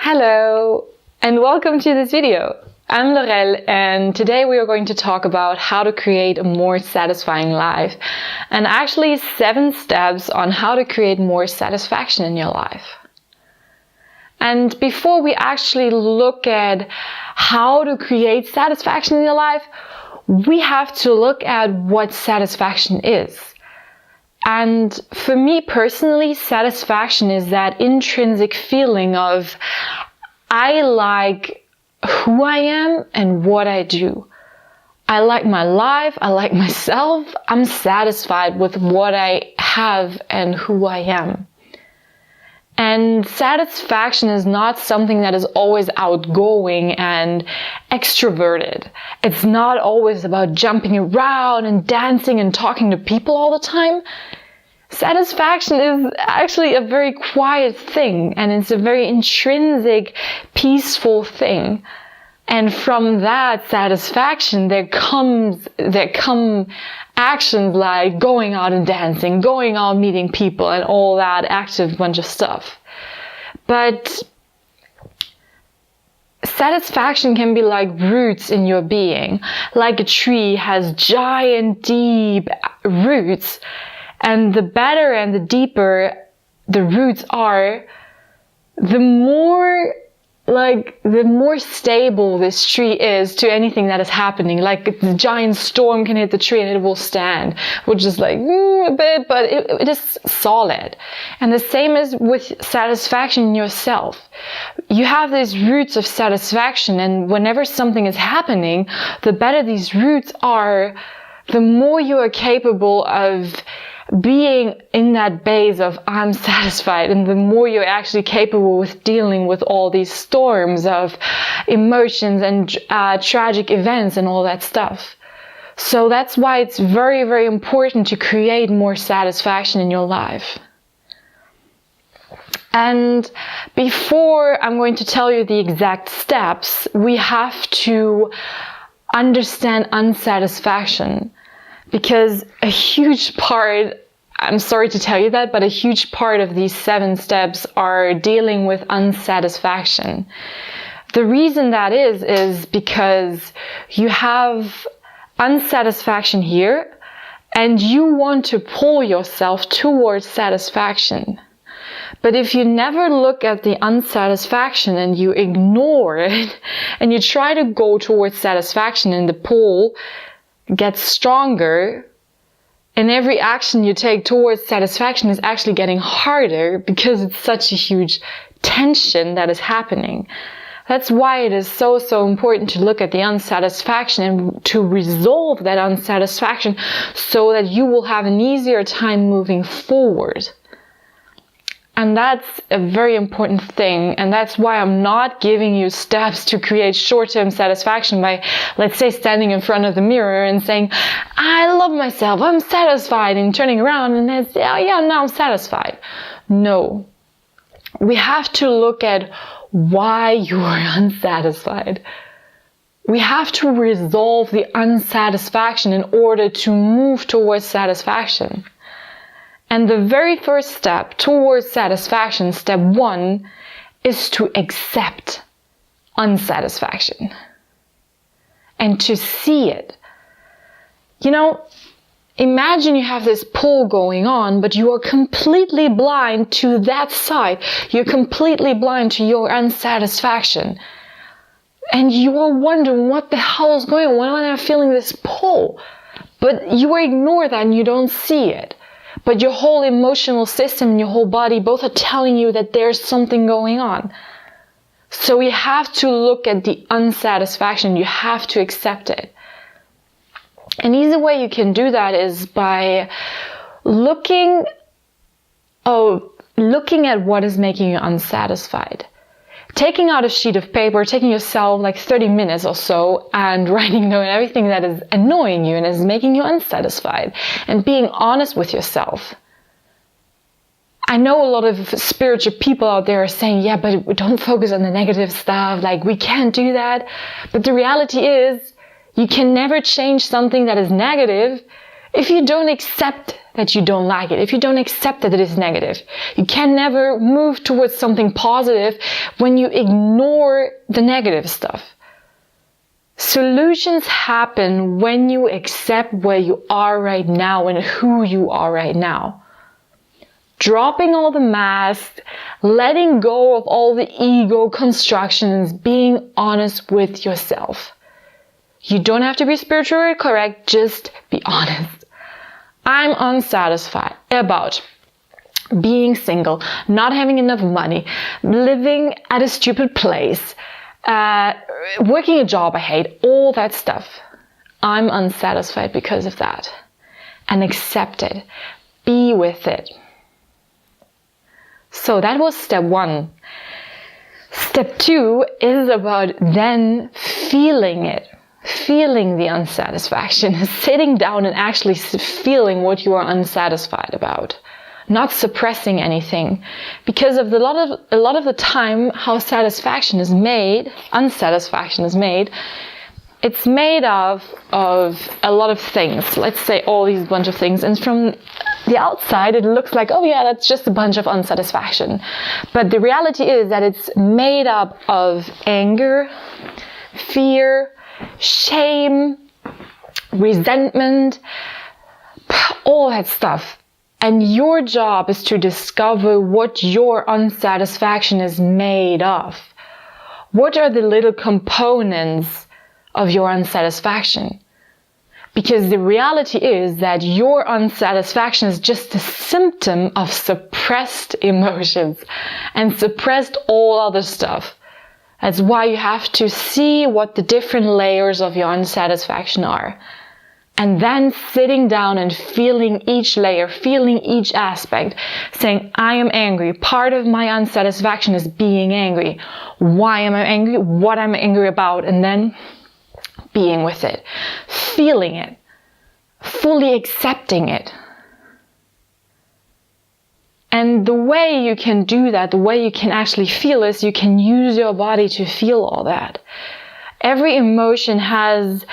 Hello and welcome to this video. I'm Lorelle and today we are going to talk about how to create a more satisfying life and actually 7 steps on how to create more satisfaction in your life. And before we actually look at how to create satisfaction in your life, we have to look at what satisfaction is. And for me personally, satisfaction is that intrinsic feeling of I like who I am and what I do. I like my life, I like myself, I'm satisfied with what I have and who I am. And satisfaction is not something that is always outgoing and extroverted. It's not always about jumping around and dancing and talking to people all the time. Satisfaction is actually a very quiet thing, and it's a very intrinsic, peaceful thing. And from that satisfaction, there come actions like going out and dancing, going out meeting people, and all that active bunch of stuff. But satisfaction can be like roots in your being. Like a tree has giant, deep roots. And the better and the deeper the roots are, the more stable this tree is to anything that is happening. Like the giant storm can hit the tree and it will stand, which is like a bit, but it is solid. And the same is with satisfaction in yourself. You have these roots of satisfaction, and whenever something is happening, the better these roots are, the more you are capable of being in that base of I'm satisfied, and the more you're actually capable with dealing with all these storms of emotions and tragic events and all that stuff. So that's why it's very, very important to create more satisfaction in your life. And before I'm going to tell you the exact steps, we have to understand unsatisfaction. Because a huge part, I'm sorry to tell you that, but a huge part of these 7 steps are dealing with unsatisfaction. The reason that is because you have unsatisfaction here and you want to pull yourself towards satisfaction. But if you never look at the unsatisfaction and you ignore it and you try to go towards satisfaction, and the pull gets stronger, and every action you take towards satisfaction is actually getting harder because it's such a huge tension that is happening. That's why it is so important to look at the unsatisfaction and to resolve that unsatisfaction so that you will have an easier time moving forward. And that's a very important thing. And that's why I'm not giving you steps to create short-term satisfaction by, let's say, standing in front of the mirror and saying, I love myself, I'm satisfied, and turning around and then say, oh yeah, now I'm satisfied. No. We have to look at why you are unsatisfied. We have to resolve the unsatisfaction in order to move towards satisfaction. And the very first step towards satisfaction, step 1, is to accept unsatisfaction and to see it. You know, imagine you have this pull going on, but you are completely blind to that side. You're completely blind to your unsatisfaction. And you are wondering what the hell is going on? Why am I feeling this pull? But you ignore that and you don't see it. But your whole emotional system and your whole body both are telling you that there's something going on. So you have to look at the unsatisfaction. You have to accept it. An easy way you can do that is by looking at what is making you unsatisfied. Taking out a sheet of paper, taking yourself like 30 minutes or so and writing down everything that is annoying you and is making you unsatisfied, and being honest with yourself. I know a lot of spiritual people out there are saying, yeah, but don't focus on the negative stuff, like we can't do that. But the reality is, you can never change something that is negative if you don't accept that you don't like it, if you don't accept that it is negative. You can never move towards something positive when you ignore the negative stuff. Solutions happen when you accept where you are right now and who you are right now. Dropping all the masks, letting go of all the ego constructions, being honest with yourself. You don't have to be spiritually correct, just be honest. I'm unsatisfied about being single, not having enough money, living at a stupid place, working a job I hate, all that stuff. I'm unsatisfied because of that. And accept it. Be with it. So that was step 1. Step 2 is about then feeling it. Feeling the unsatisfaction. Sitting down and actually feeling what you are unsatisfied about. Not suppressing anything, because of a lot of the time how unsatisfaction is made, it's made of a lot of things. Let's say all these bunch of things, and from the outside it looks like, oh yeah, that's just a bunch of unsatisfaction. But the reality is that it's made up of anger, fear, shame, resentment, all that stuff. And your job is to discover what your unsatisfaction is made of. What are the little components of your unsatisfaction? Because the reality is that your unsatisfaction is just a symptom of suppressed emotions and suppressed all other stuff. That's why you have to see what the different layers of your unsatisfaction are. And then sitting down and feeling each layer, feeling each aspect, saying, I am angry. Part of my unsatisfaction is being angry. Why am I angry? What am I angry about? And then being with it, feeling it, fully accepting it. And the way you can do that, the way you can actually feel is you can use your body to feel all that. Every emotion has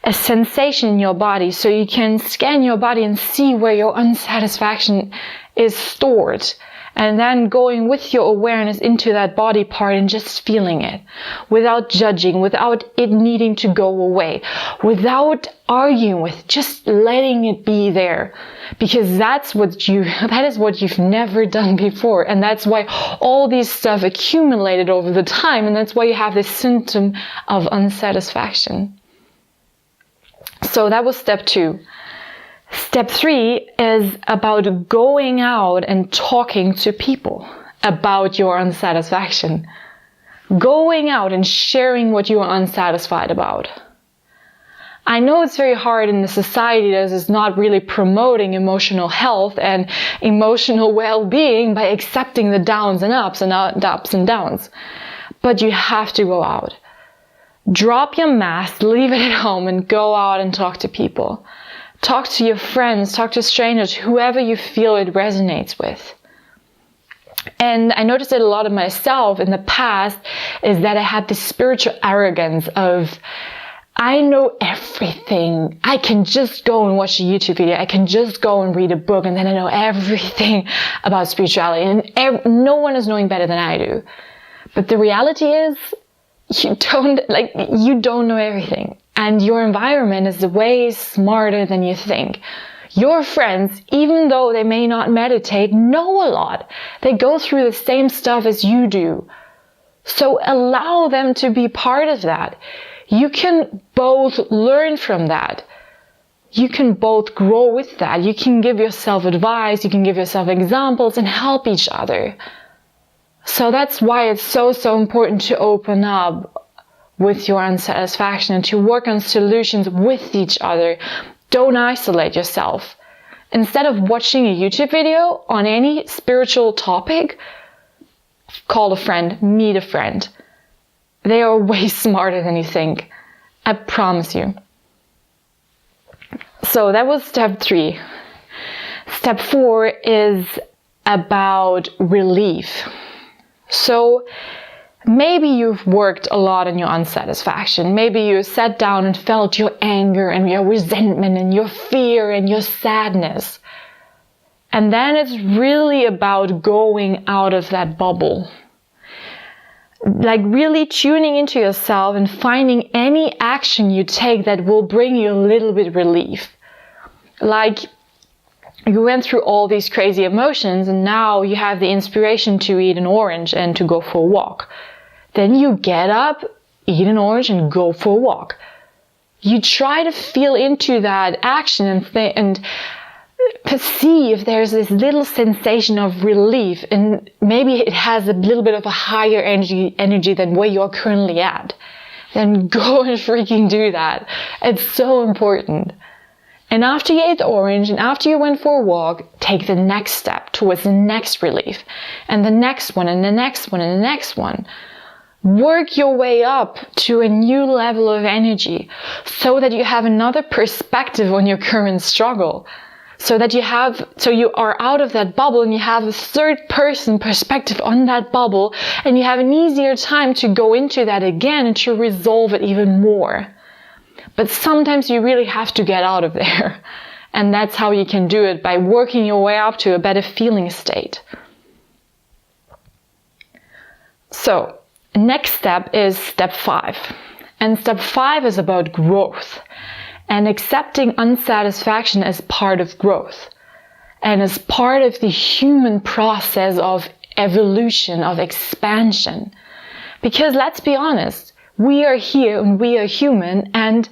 a sensation in your body, so you can scan your body and see where your unsatisfaction is stored. And then going with your awareness into that body part and just feeling it without judging, without it needing to go away, without arguing with, just letting it be there. Because that is what you've never done before. And that's why all these stuff accumulated over the time. And that's why you have this symptom of unsatisfaction. So that was step 2. Step 3 is about going out and talking to people about your unsatisfaction. Going out and sharing what you are unsatisfied about. I know it's very hard in the society that is not really promoting emotional health and emotional well-being by accepting the downs and ups and ups and downs. But you have to go out. Drop your mask, leave it at home, and go out and talk to people. Talk to your friends, talk to strangers, whoever you feel it resonates with. And I noticed it a lot of myself in the past, is that I had this spiritual arrogance of, I know everything. I can just go and watch a YouTube video. I can just go and read a book, and then I know everything about spirituality. And no one is knowing better than I do. But the reality is, you don't know everything. And your environment is way smarter than you think. Your friends, even though they may not meditate, know a lot. They go through the same stuff as you do. So allow them to be part of that. You can both learn from that. You can both grow with that. You can give yourself advice. You can give yourself examples and help each other. So that's why it's so important to open up with your unsatisfaction and to work on solutions with each other. Don't isolate yourself. Instead of watching a YouTube video on any spiritual topic, call a friend, meet a friend. They are way smarter than you think. I promise you. So that was step 3. Step 4 is about relief. So maybe you've worked a lot on your unsatisfaction. Maybe you sat down and felt your anger and your resentment and your fear and your sadness. And then it's really about going out of that bubble. Like really tuning into yourself and finding any action you take that will bring you a little bit relief. Like you went through all these crazy emotions and now you have the inspiration to eat an orange and to go for a walk. Then you get up, eat an orange and go for a walk. You try to feel into that action and see if there's this little sensation of relief, and maybe it has a little bit of a higher energy than where you're currently at. Then go and freaking do that. It's so important. And after you ate the orange and after you went for a walk, take the next step towards the next relief, and the next one and the next one and the next one. Work your way up to a new level of energy so that you have another perspective on your current struggle. So you are out of that bubble and you have a third person perspective on that bubble, and you have an easier time to go into that again and to resolve it even more. But sometimes you really have to get out of there. And that's how you can do it, by working your way up to a better feeling state. So, next step is step 5. And step 5 is about growth. And accepting unsatisfaction as part of growth and as part of the human process of evolution, of expansion. Because let's be honest, we are here and we are human, and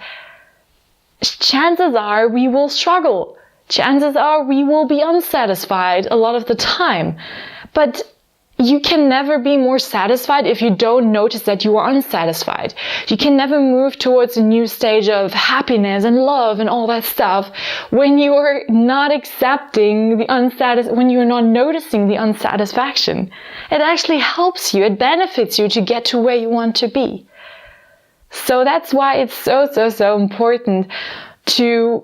chances are we will struggle. Chances are we will be unsatisfied a lot of the time. But you can never be more satisfied if you don't notice that you are unsatisfied. You can never move towards a new stage of happiness and love and all that stuff when you are not accepting the when you are not noticing the unsatisfaction. It actually helps you, it benefits you to get to where you want to be. So that's why it's so important to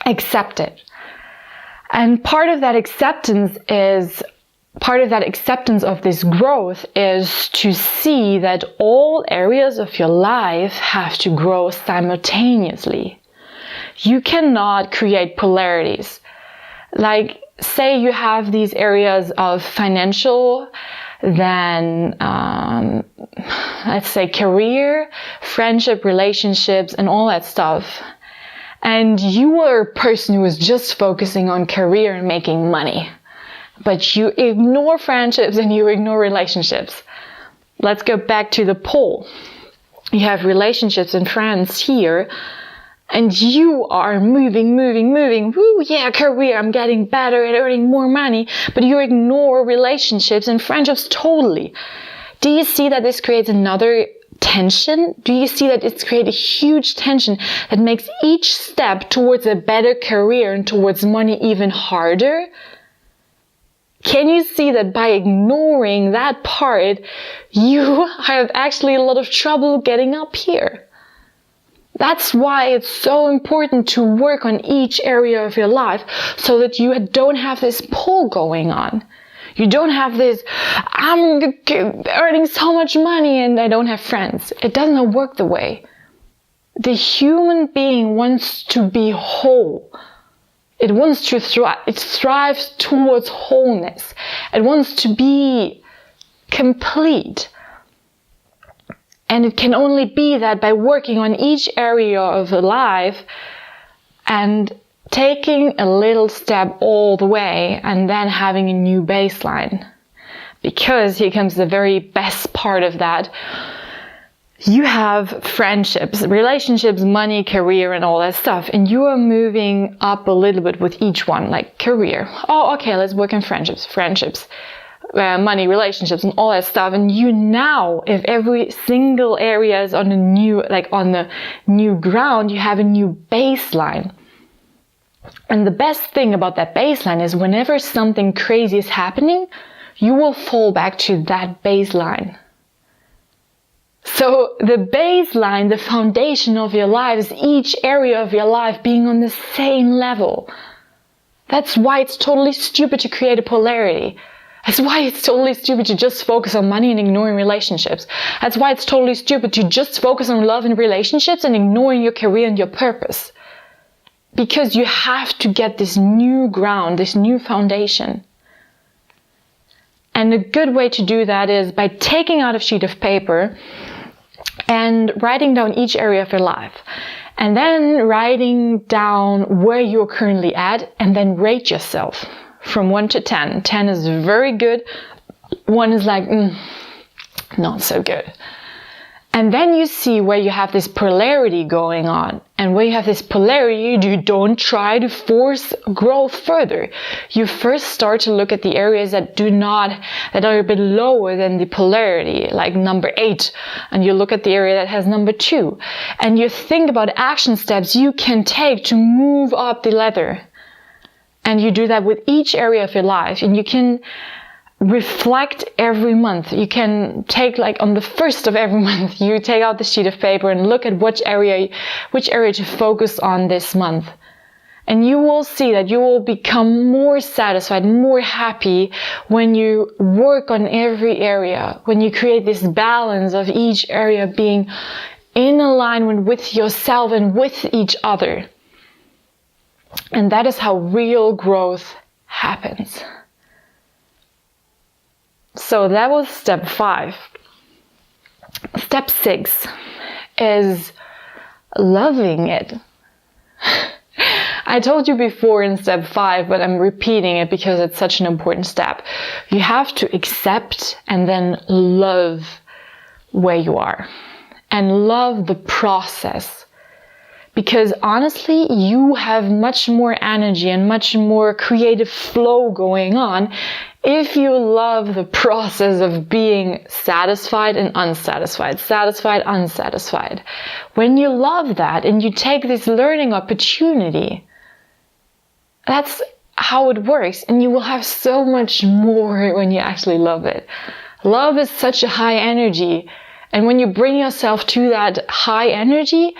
accept it. And part of that acceptance of this growth is to see that all areas of your life have to grow simultaneously. You cannot create polarities. Like, say you have these areas of financial, then let's say career, friendship, relationships, and all that stuff. And you are a person who is just focusing on career and making money. But you ignore friendships and you ignore relationships. Let's go back to the pole. You have relationships and friends here, and you are moving. Woo, yeah, career, I'm getting better at earning more money, but you ignore relationships and friendships totally. Do you see that this creates another tension? Do you see that it's created a huge tension that makes each step towards a better career and towards money even harder? Can you see that by ignoring that part, you have actually a lot of trouble getting up here? That's why it's so important to work on each area of your life so that you don't have this pull going on. You don't have this, I'm earning so much money and I don't have friends. It doesn't work the way. The human being wants to be whole. It wants to thrive. It strives towards wholeness. It wants to be complete. And it can only be that by working on each area of life and taking a little step all the way and then having a new baseline. Because here comes the very best part of that. You have friendships, relationships, money, career, and all that stuff. And you are moving up a little bit with each one, like career. Oh, okay, let's work on friendships, money, relationships, and all that stuff. And you now, if every single area is on the new ground, you have a new baseline. And the best thing about that baseline is whenever something crazy is happening, you will fall back to that baseline. So the baseline, the foundation of your life is each area of your life being on the same level. That's why it's totally stupid to create a polarity. That's why it's totally stupid to just focus on money and ignoring relationships. That's why it's totally stupid to just focus on love and relationships and ignoring your career and your purpose. because you have to get this new ground, this new foundation. And a good way to do that is by taking out a sheet of paper and writing down each area of your life. And then writing down where you're currently at, and then rate yourself from 1 to 10. 10 is very good. 1 is like, not so good. And then you see where you have this polarity going on. And where you have this polarity, you don't try to force growth further. You first start to look at the areas that are a bit lower than the polarity, like number 8. And you look at the area that has number 2. And you think about action steps you can take to move up the ladder. And you do that with each area of your life. And you can reflect every month. You can take, like, on the 1st of every month, you take out the sheet of paper and look at which area to focus on this month. And you will see that you will become more satisfied, more happy when you work on every area, when you create this balance of each area being in alignment with yourself and with each other. And that is how real growth happens. So that was step 5. Step 6 is loving it. I told you before in step 5, but I'm repeating it because it's such an important step. You have to accept and then love where you are and love the process. Because honestly, you have much more energy and much more creative flow going on if you love the process of being satisfied and unsatisfied, satisfied, unsatisfied. When you love that and you take this learning opportunity, that's how it works. And you will have so much more when you actually love it. Love is such a high energy. And when you bring yourself to that high energy,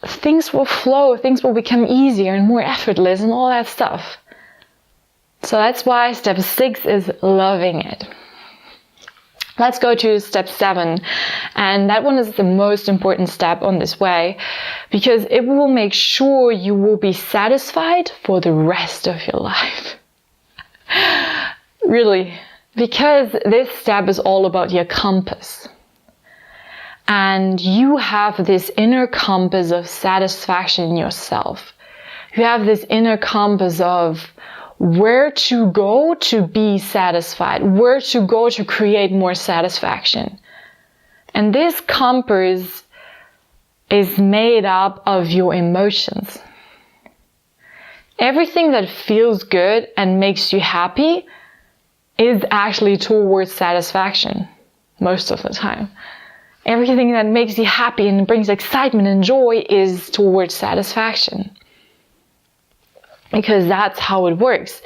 things will flow, things will become easier and more effortless and all that stuff. So that's why step 6 is loving it. Let's go to step 7. And that one is the most important step on this way, because it will make sure you will be satisfied for the rest of your life. Really. Because this step is all about your compass. And you have this inner compass of satisfaction in yourself. You have this inner compass of where to go to be satisfied, where to go to create more satisfaction. And this compass is made up of your emotions. Everything that feels good and makes you happy is actually towards satisfaction most of the time. Everything that makes you happy and brings excitement and joy is towards satisfaction. Because that's how it works.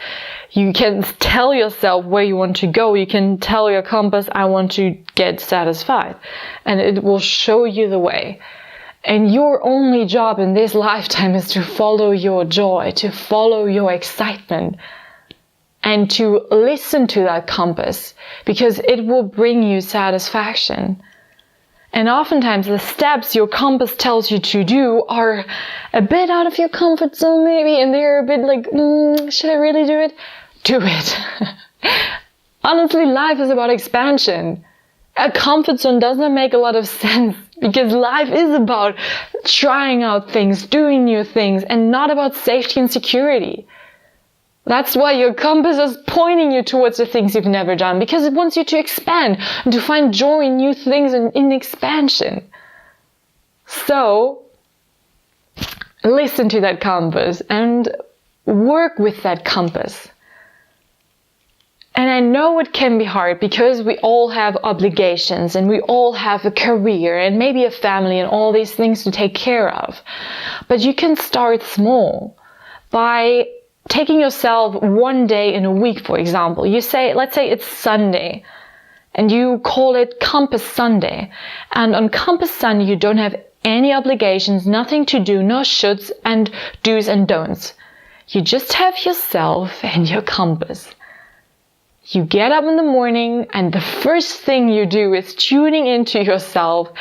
You can tell yourself where you want to go. You can tell your compass, I want to get satisfied. And it will show you the way. And your only job in this lifetime is to follow your joy, to follow your excitement, and to listen to that compass, because it will bring you satisfaction. And oftentimes the steps your compass tells you to do are a bit out of your comfort zone maybe, and they're a bit like, should I really do it? Do it. Honestly, life is about expansion. A comfort zone doesn't make a lot of sense, because life is about trying out things, doing new things, and not about safety and security. That's why your compass is pointing you towards the things you've never done, because it wants you to expand and to find joy in new things and in expansion. So, listen to that compass and work with that compass. And I know it can be hard, because we all have obligations and we all have a career and maybe a family and all these things to take care of. But you can start small by taking yourself one day in a week, for example. Let's say it's Sunday, and you call it Compass Sunday. And on Compass Sunday, you don't have any obligations, nothing to do, no shoulds and do's and don'ts. You just have yourself and your compass. You get up in the morning, and the first thing you do is tuning into yourself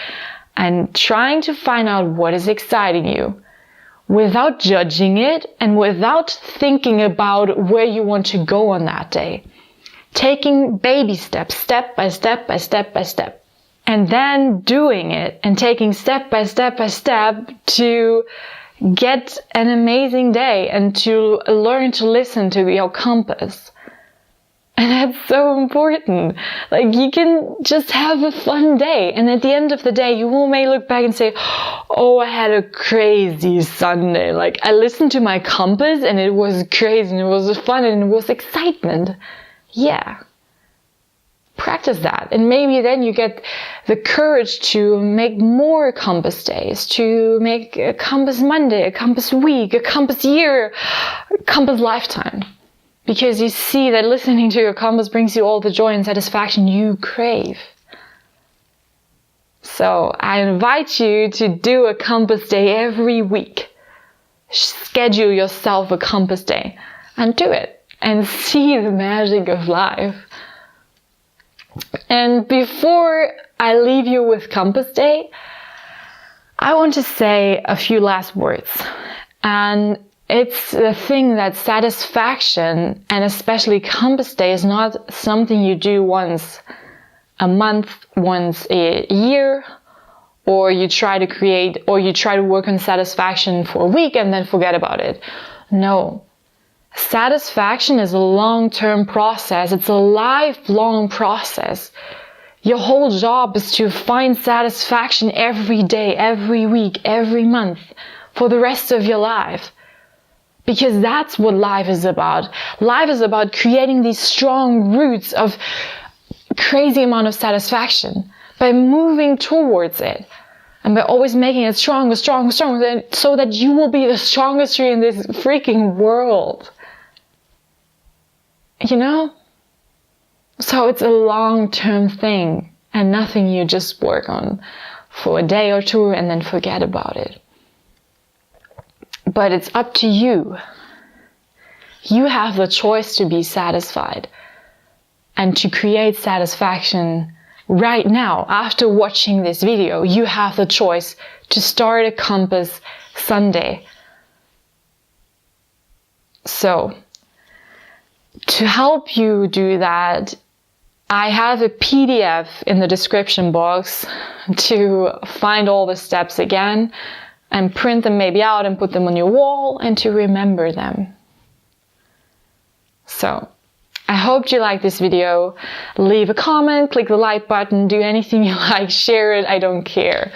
and trying to find out what is exciting you. without judging it and without thinking about where you want to go on that day. Taking baby steps, step by step by step by step. And then doing it and taking step by step by step to get an amazing day and to learn to listen to your compass. And that's so important. Like, you can just have a fun day. And at the end of the day, you may look back and say, oh, I had a crazy Sunday. Like, I listened to my compass and it was crazy and it was fun and it was excitement. Yeah. Practice that. And maybe then you get the courage to make more compass days, to make a compass Monday, a compass week, a compass year, a compass lifetime. Because you see that listening to your compass brings you all the joy and satisfaction you crave. So I invite you to do a compass day every week. Schedule yourself a compass day and do it and see the magic of life. And before I leave you with Compass Day, I want to say a few last words. And it's the thing that satisfaction, and especially Compass Day, is not something you do once a month, once a year, or you try to work on satisfaction for a week and then forget about it. No. Satisfaction is a long-term process. It's a lifelong process. Your whole job is to find satisfaction every day, every week, every month for the rest of your life. Because that's what life is about. Life is about creating these strong roots of crazy amount of satisfaction by moving towards it. And by always making it stronger, stronger, stronger, so that you will be the strongest tree in this freaking world. You know? So it's a long-term thing and nothing you just work on for a day or two and then forget about it. But it's up to you. You have the choice to be satisfied and to create satisfaction right now. After watching this video, you have the choice to start a Compass Sunday. So, to help you do that, I have a PDF in the description box to find all the steps again and print them maybe out and put them on your wall and to remember them. So, I hope you like this video. Leave a comment, click the like button, do anything you like, share it, I don't care.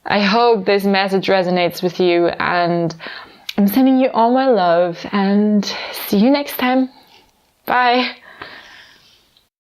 I hope this message resonates with you, and I'm sending you all my love, and see you next time. Bye.